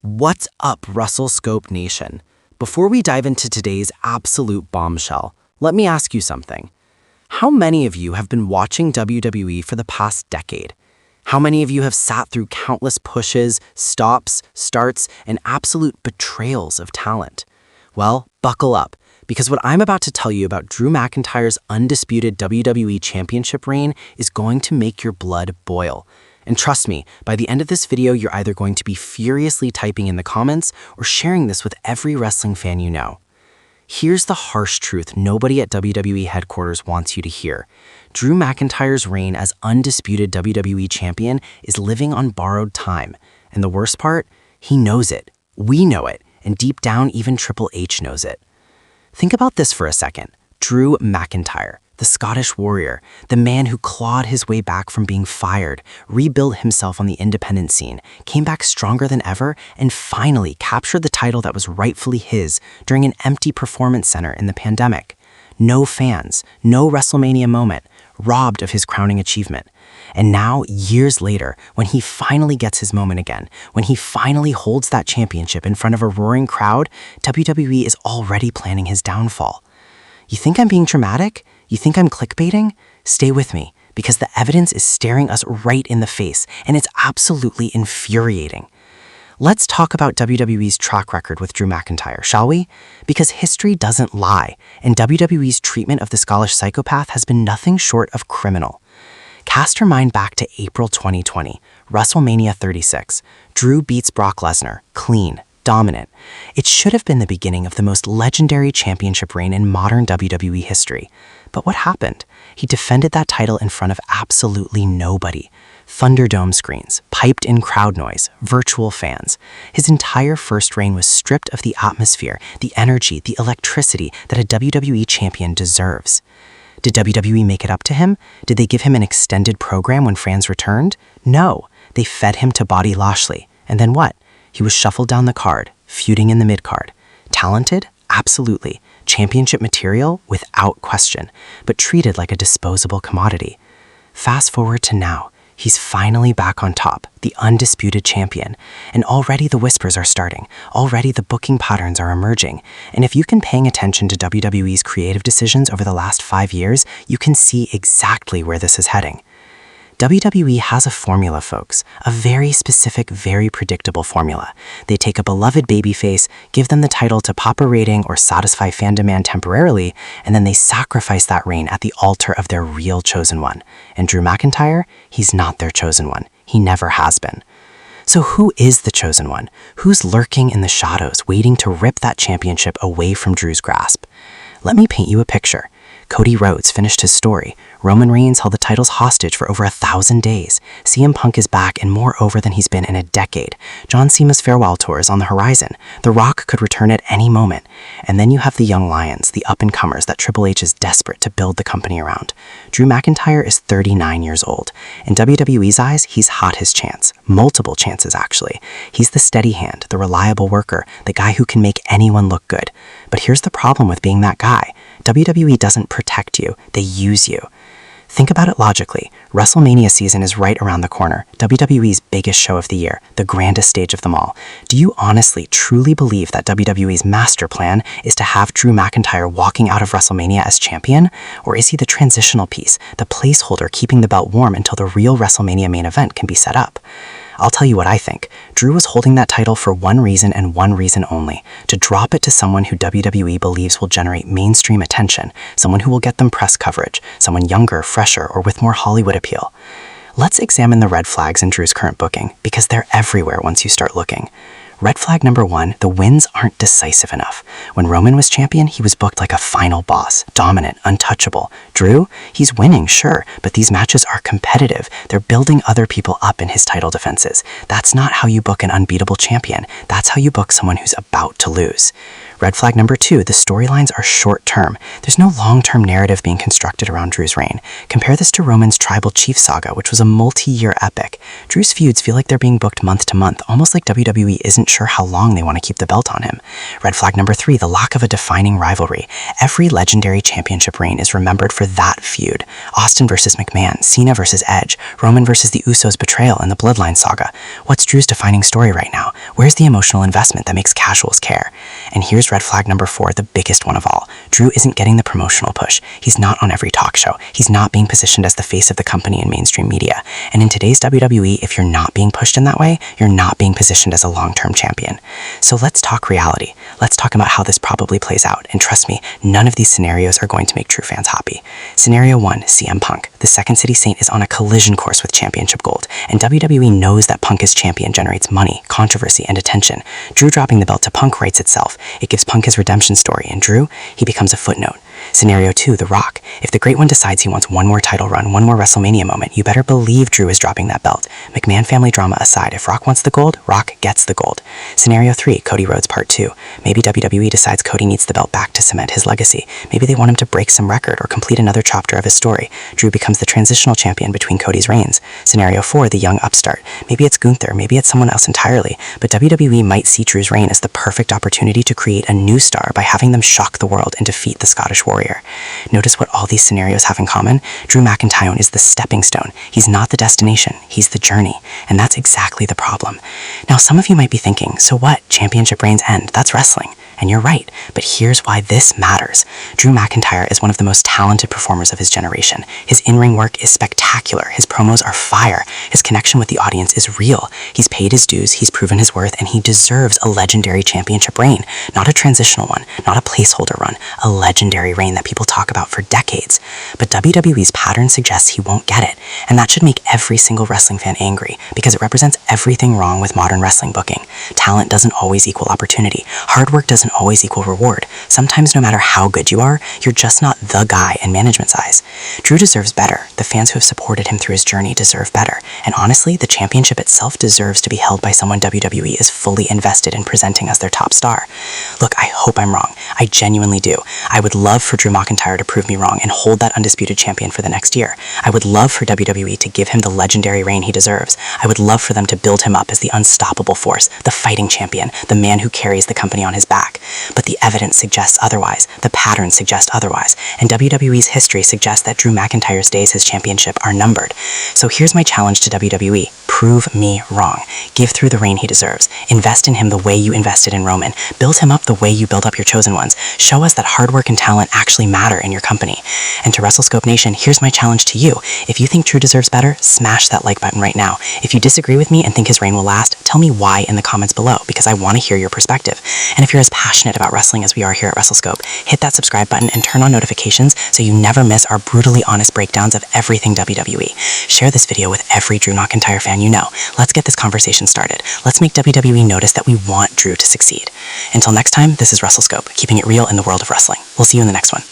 What's up, Wrestle Scope Nation? Before we dive into today's absolute bombshell, let me ask you something. How many of you have been watching WWE for the past decade? How many of you have sat through countless pushes, stops, starts, and absolute betrayals of talent? Well, buckle up, because what I'm about to tell you about Drew McIntyre's undisputed WWE Championship reign is going to make your blood boil. And trust me, by the end of this video, you're either going to be furiously typing in the comments or sharing this with every wrestling fan you know. Here's the harsh truth nobody at WWE headquarters wants you to hear. Drew McIntyre's reign as undisputed WWE Champion is living on borrowed time. And the worst part? He knows it. We know it. And deep down, even Triple H knows it. Think about this for a second. Drew McIntyre, the Scottish warrior, the man who clawed his way back from being fired, rebuilt himself on the independent scene, came back stronger than ever, and finally captured the title that was rightfully his during an empty performance center in the pandemic. No fans, no WrestleMania moment, robbed of his crowning achievement. And now, years later, when he finally gets his moment again, when he finally holds that championship in front of a roaring crowd, WWE is already planning his downfall. You think I'm being dramatic? You think I'm clickbaiting? Stay with me, because the evidence is staring us right in the face, and it's absolutely infuriating. Let's talk about WWE's track record with Drew McIntyre, shall we? Because history doesn't lie, and WWE's treatment of the Scottish psychopath has been nothing short of criminal. Cast your mind back to April 2020, WrestleMania 36. Drew beats Brock Lesnar, clean, dominant. It should have been the beginning of the most legendary championship reign in modern WWE history. But what happened? He defended that title in front of absolutely nobody. Thunderdome screens, piped-in crowd noise, virtual fans. His entire first reign was stripped of the atmosphere, the energy, the electricity that a WWE champion deserves. Did WWE make it up to him? Did they give him an extended program when fans returned? No. They fed him to Bobby Lashley. And then what? He was shuffled down the card, feuding in the mid-card. Talented? Absolutely. Championship material? Without question. But treated like a disposable commodity. Fast forward to now. He's finally back on top, the undisputed champion. And already the whispers are starting. Already the booking patterns are emerging. And if you've been paying attention to WWE's creative decisions over the last 5 years, you can see exactly where this is heading. WWE has a formula, folks. A very specific, very predictable formula. They take a beloved babyface, give them the title to pop a rating or satisfy fan demand temporarily, and then they sacrifice that reign at the altar of their real chosen one. And Drew McIntyre? He's not their chosen one. He never has been. So who is the chosen one? Who's lurking in the shadows, waiting to rip that championship away from Drew's grasp? Let me paint you a picture. Cody Rhodes finished his story. Roman Reigns held the titles hostage for over 1,000 days. CM Punk is back and more over than he's been in a decade. John Cena's farewell tour is on the horizon. The Rock could return at any moment. And then you have the young lions, the up-and-comers that Triple H is desperate to build the company around. Drew McIntyre is 39 years old. In WWE's eyes, he's had his chance. Multiple chances, actually. He's the steady hand, the reliable worker, the guy who can make anyone look good. But here's the problem with being that guy. WWE doesn't protect you, they use you. Think about it logically. WrestleMania season is right around the corner, WWE's biggest show of the year, the grandest stage of them all. Do you honestly, truly believe that WWE's master plan is to have Drew McIntyre walking out of WrestleMania as champion? Or is he the transitional piece, the placeholder keeping the belt warm until the real WrestleMania main event can be set up? I'll tell you what I think. Drew was holding that title for one reason and one reason only, to drop it to someone who WWE believes will generate mainstream attention, someone who will get them press coverage, someone younger, fresher, or with more Hollywood appeal. Let's examine the red flags in Drew's current booking, because they're everywhere once you start looking. Red flag number 1, the wins aren't decisive enough. When Roman was champion, he was booked like a final boss, dominant, untouchable. Drew? He's winning, sure, but these matches are competitive. They're building other people up in his title defenses. That's not how you book an unbeatable champion. That's how you book someone who's about to lose. Red flag number 2, the storylines are short-term. There's no long-term narrative being constructed around Drew's reign. Compare this to Roman's Tribal Chief saga, which was a multi-year epic. Drew's feuds feel like they're being booked month to month, almost like WWE isn't sure how long they want to keep the belt on him. Red flag number 3, the lack of a defining rivalry. Every legendary championship reign is remembered for that feud. Austin versus McMahon, Cena versus Edge, Roman versus the Usos' betrayal in the Bloodline saga. What's Drew's defining story right now? Where's the emotional investment that makes casuals care? And here's red flag number 4, the biggest one of all. Drew isn't getting the promotional push. He's not on every talk show. He's not being positioned as the face of the company in mainstream media. And in today's WWE, if you're not being pushed in that way, you're not being positioned as a long-term champion. So let's talk reality. Let's talk about how this probably plays out. And trust me, none of these scenarios are going to make Drew fans happy. Scenario 1, CM Punk. The Second City Saint is on a collision course with championship gold, and WWE knows that Punk as champion generates money, controversy, and attention. Drew dropping the belt to Punk writes itself. It gives Punk his redemption story, and Drew, he becomes a footnote. Scenario 2, The Rock. If the Great One decides he wants one more title run, one more WrestleMania moment, you better believe Drew is dropping that belt. McMahon family drama aside, if Rock wants the gold, Rock gets the gold. Scenario 3, Cody Rhodes Part 2. Maybe WWE decides Cody needs the belt back to cement his legacy. Maybe they want him to break some record or complete another chapter of his story. Drew becomes the transitional champion between Cody's reigns. Scenario 4, the young upstart. Maybe it's Gunther, maybe it's someone else entirely, but WWE might see Drew's reign as the perfect opportunity to create a new star by having them shock the world and defeat the Scottish Warrior. Notice what all these scenarios have in common? Drew McIntyre is the stepping stone. He's not the destination, he's the journey. And that's exactly the problem. Now, some of you might be thinking, so what? Championship reigns end. That's wrestling. And you're right, but here's why this matters. Drew McIntyre is one of the most talented performers of his generation. His in-ring work is spectacular. His promos are fire. His connection with the audience is real. He's paid his dues, he's proven his worth, and he deserves a legendary championship reign. Not a transitional one, not a placeholder run, a legendary reign that people talk about for decades. But WWE's pattern suggests he won't get it, and that should make every single wrestling fan angry, because it represents everything wrong with modern wrestling booking. Talent doesn't always equal opportunity. Hard work doesn't always equal reward. Sometimes no matter how good you are, you're just not the guy in management's eyes. Drew deserves better. The fans who have supported him through his journey deserve better. And honestly, the championship itself deserves to be held by someone WWE is fully invested in presenting as their top star. Look, I hope I'm wrong. I genuinely do. I would love for Drew McIntyre to prove me wrong and hold that undisputed champion for the next year. I would love for WWE to give him the legendary reign he deserves. I would love for them to build him up as the unstoppable force, the fighting champion, the man who carries the company on his back. But the evidence suggests otherwise, the patterns suggest otherwise, and WWE's history suggests that Drew McIntyre's days as championship are numbered. So here's my challenge to WWE. Prove me wrong. Give Drew the reign he deserves. Invest in him the way you invested in Roman. Build him up the way you build up your chosen ones. Show us that hard work and talent actually matter in your company. And to Wrestle Scope Nation, here's my challenge to you. If you think Drew deserves better, smash that like button right now. If you disagree with me and think his reign will last, tell me why in the comments below, because I want to hear your perspective. And if you're as passionate about wrestling as we are here at Wrestle Scope, hit that subscribe button and turn on notifications so you never miss our brutally honest breakdowns of everything WWE. Share this video with every Drew McIntyre fan you know. Let's get this conversation started. Let's make WWE notice that we want Drew to succeed. Until next time, this is Wrestle Scope, keeping it real in the world of wrestling. We'll see you in the next one.